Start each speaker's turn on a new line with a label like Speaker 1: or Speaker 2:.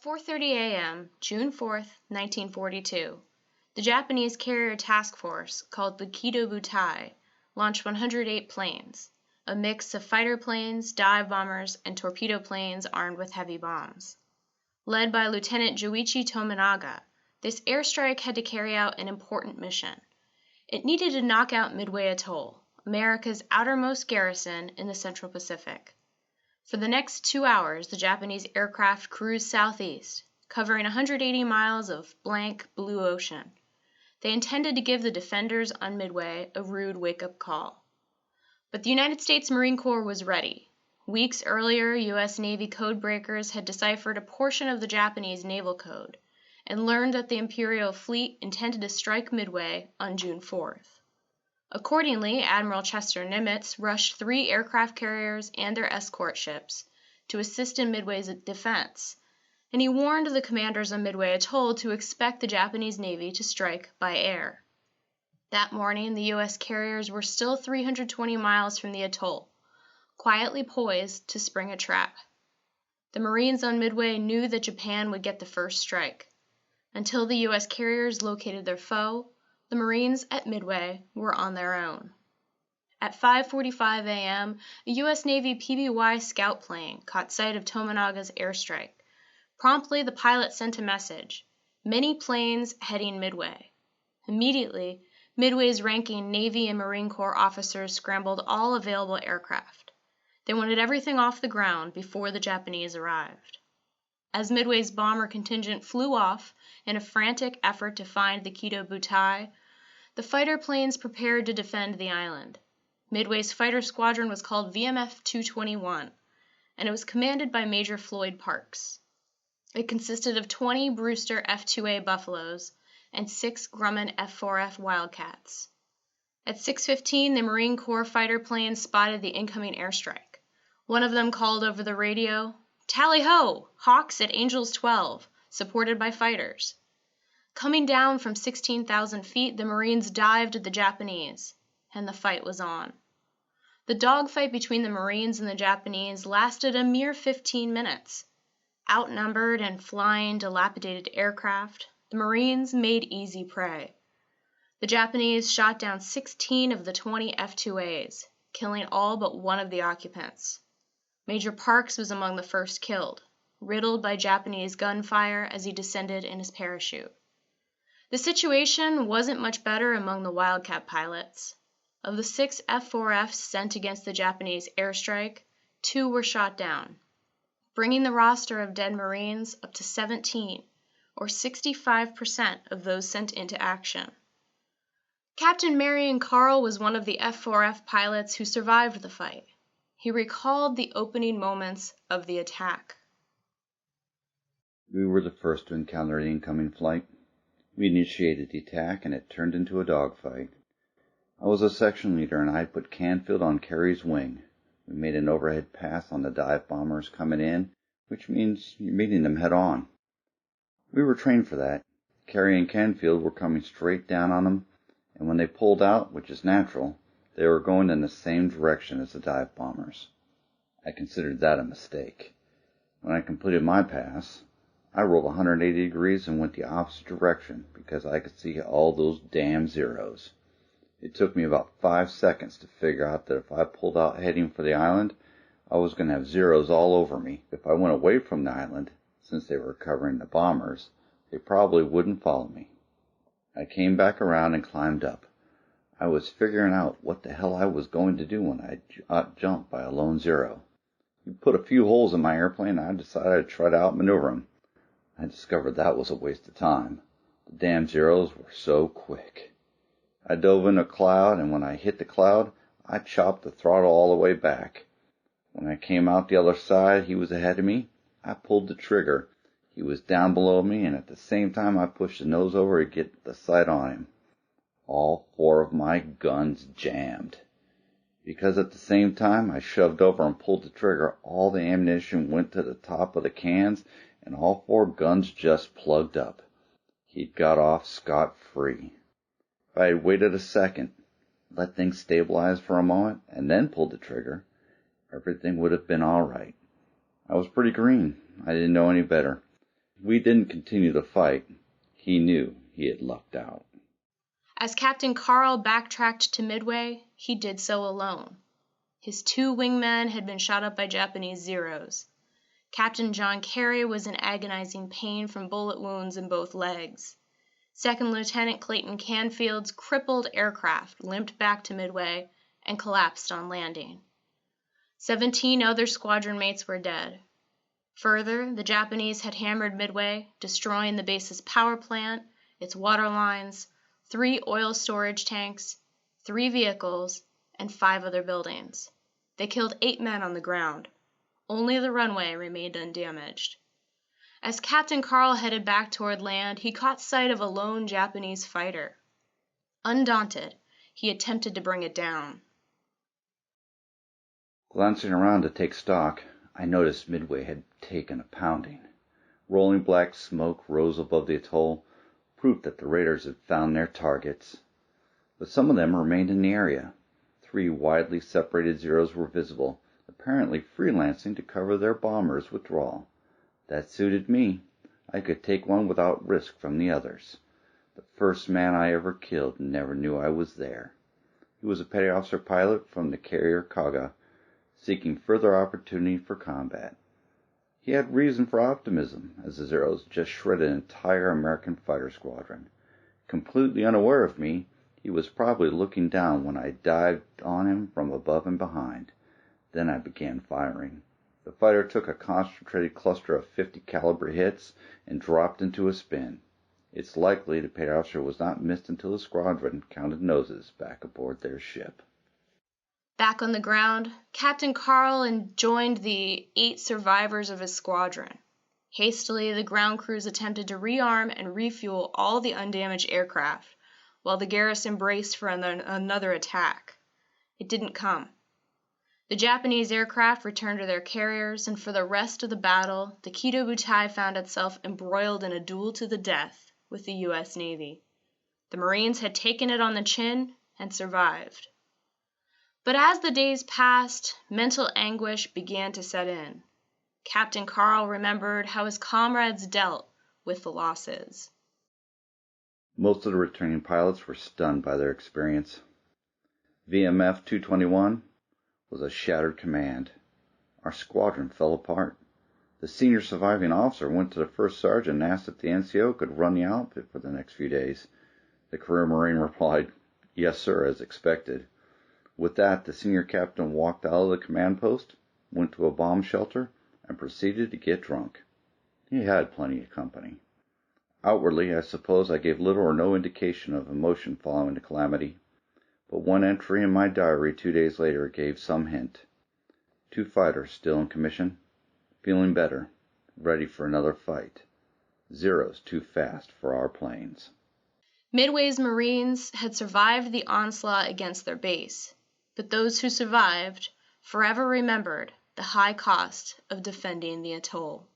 Speaker 1: At 4:30 a.m., June 4, 1942, the Japanese carrier task force, called the Kido Butai, launched 108 planes, a mix of fighter planes, dive bombers, and torpedo planes armed with heavy bombs. Led by Lieutenant Joichi Tominaga, this airstrike had to carry out an important mission. It needed to knock out Midway Atoll, America's outermost garrison in the Central Pacific. For the next 2 hours, the Japanese aircraft cruised southeast, covering 180 miles of blank blue ocean. They intended to give the defenders on Midway a rude wake-up call. But the United States Marine Corps was ready. Weeks earlier, U.S. Navy code breakers had deciphered a portion of the Japanese naval code and learned that the Imperial Fleet intended to strike Midway on June 4th. Accordingly, Admiral Chester Nimitz rushed 3 aircraft carriers and their escort ships to assist in Midway's defense, and he warned the commanders on Midway Atoll to expect the Japanese Navy to strike by air. That morning, the U.S. carriers were still 320 miles from the atoll, quietly poised to spring a trap. The Marines on Midway knew that Japan would get the first strike. Until the U.S. carriers located their foe, the Marines at Midway were on their own. At 5:45 a.m., a U.S. Navy PBY scout plane caught sight of Tominaga's airstrike. Promptly, the pilot sent a message: "Many planes heading Midway." Immediately, Midway's ranking Navy and Marine Corps officers scrambled all available aircraft. They wanted everything off the ground before the Japanese arrived. As Midway's bomber contingent flew off in a frantic effort to find the Kido Butai, the fighter planes prepared to defend the island. Midway's fighter squadron was called VMF 221, and it was commanded by Major Floyd Parks. It consisted of 20 Brewster F-2A Buffaloes and 6 Grumman F-4F Wildcats. At 6:15, the Marine Corps fighter planes spotted the incoming airstrike. One of them called over the radio, "Tally-ho! Hawks at Angels 12, supported by fighters." Coming down from 16,000 feet, the Marines dived at the Japanese, and the fight was on. The dogfight between the Marines and the Japanese lasted a mere 15 minutes. Outnumbered and flying dilapidated aircraft, the Marines made easy prey. The Japanese shot down 16 of the 20 F-2As, killing all but one of the occupants. Major Parks was among the first killed, riddled by Japanese gunfire as he descended in his parachute. The situation wasn't much better among the Wildcat pilots. Of the 6 F-4Fs sent against the Japanese airstrike, 2 were shot down, bringing the roster of dead Marines up to 17, or 65% of those sent into action. Captain Marion Carl was one of the F-4F pilots who survived the fight. He recalled the opening moments of the attack.
Speaker 2: We were the first to encounter the incoming flight. We initiated the attack, and it turned into a dogfight. I was a section leader, and I put Canfield on Carey's wing. We made an overhead pass on the dive bombers coming in, which means you're meeting them head on. We were trained for that. Carey and Canfield were coming straight down on them, and when they pulled out, which is natural, they were going in the same direction as the dive bombers. I considered that a mistake. When I completed my pass, I rolled 180 degrees and went the opposite direction because I could see all those damn zeros. It took me about 5 seconds to figure out that if I pulled out heading for the island, I was going to have zeros all over me. If I went away from the island, since they were covering the bombers, they probably wouldn't follow me. I came back around and climbed up. I was figuring out what the hell I was going to do when I got jumped by a lone zero. He put a few holes in my airplane, and I decided to try to outmaneuver him. I discovered that was a waste of time. The damn zeros were so quick. I dove in a cloud, and when I hit the cloud, I chopped the throttle all the way back. When I came out the other side, he was ahead of me. I pulled the trigger. He was down below me, and at the same time I pushed the nose over to get the sight on him. All 4 of my guns jammed. Because at the same time I shoved over and pulled the trigger, all the ammunition went to the top of the cans, and all 4 guns just plugged up. He'd got off scot-free. If I had waited a second, let things stabilize for a moment, and then pulled the trigger, everything would have been all right. I was pretty green. I didn't know any better. We didn't continue the fight. He knew he had lucked out.
Speaker 1: As Captain Carl backtracked to Midway, he did so alone. His 2 wingmen had been shot up by Japanese Zeros. Captain John Carey was in agonizing pain from bullet wounds in both legs. Second Lieutenant Clayton Canfield's crippled aircraft limped back to Midway and collapsed on landing. 17 other squadron mates were dead. Further, the Japanese had hammered Midway, destroying the base's power plant, its water lines, 3 oil storage tanks, 3 vehicles, and 5 other buildings. They killed 8 men on the ground. Only the runway remained undamaged. As Captain Carl headed back toward land, he caught sight of a lone Japanese fighter. Undaunted, he attempted to bring it down.
Speaker 2: Glancing around to take stock, I noticed Midway had taken a pounding. Rolling black smoke rose above the atoll, proof that the raiders had found their targets. But some of them remained in the area. 3 widely separated Zeros were visible, apparently freelancing to cover their bombers' withdrawal. That suited me. I could take one without risk from the others. The first man I ever killed never knew I was there. He was a petty officer pilot from the carrier Kaga, seeking further opportunity for combat. He had reason for optimism, as the Zeros just shredded an entire American fighter squadron. Completely unaware of me, he was probably looking down when I dived on him from above and behind. Then I began firing. The fighter took a concentrated cluster of 50 caliber hits and dropped into a spin. It's likely the petty officer was not missed until the squadron counted noses back aboard their ship.
Speaker 1: Back on the ground, Captain Carl joined the 8 survivors of his squadron. Hastily, the ground crews attempted to rearm and refuel all the undamaged aircraft, while the garrison braced for another attack. It didn't come. The Japanese aircraft returned to their carriers, and for the rest of the battle, the Kido Butai found itself embroiled in a duel to the death with the U.S. Navy. The Marines had taken it on the chin and survived. But as the days passed, mental anguish began to set in. Captain Carl remembered how his comrades dealt with the losses.
Speaker 2: Most of the returning pilots were stunned by their experience. VMF 221 was a shattered command. Our squadron fell apart. The senior surviving officer went to the first sergeant and asked if the NCO could run the outfit for the next few days. The career Marine replied, "Yes, sir," as expected. With that, the senior captain walked out of the command post, went to a bomb shelter, and proceeded to get drunk. He had plenty of company. Outwardly, I suppose I gave little or no indication of emotion following the calamity, but one entry in my diary 2 days later gave some hint. 2 fighters still in commission, feeling better, ready for another fight. Zeros too fast for our planes.
Speaker 1: Midway's Marines had survived the onslaught against their base, but those who survived forever remembered the high cost of defending the atoll.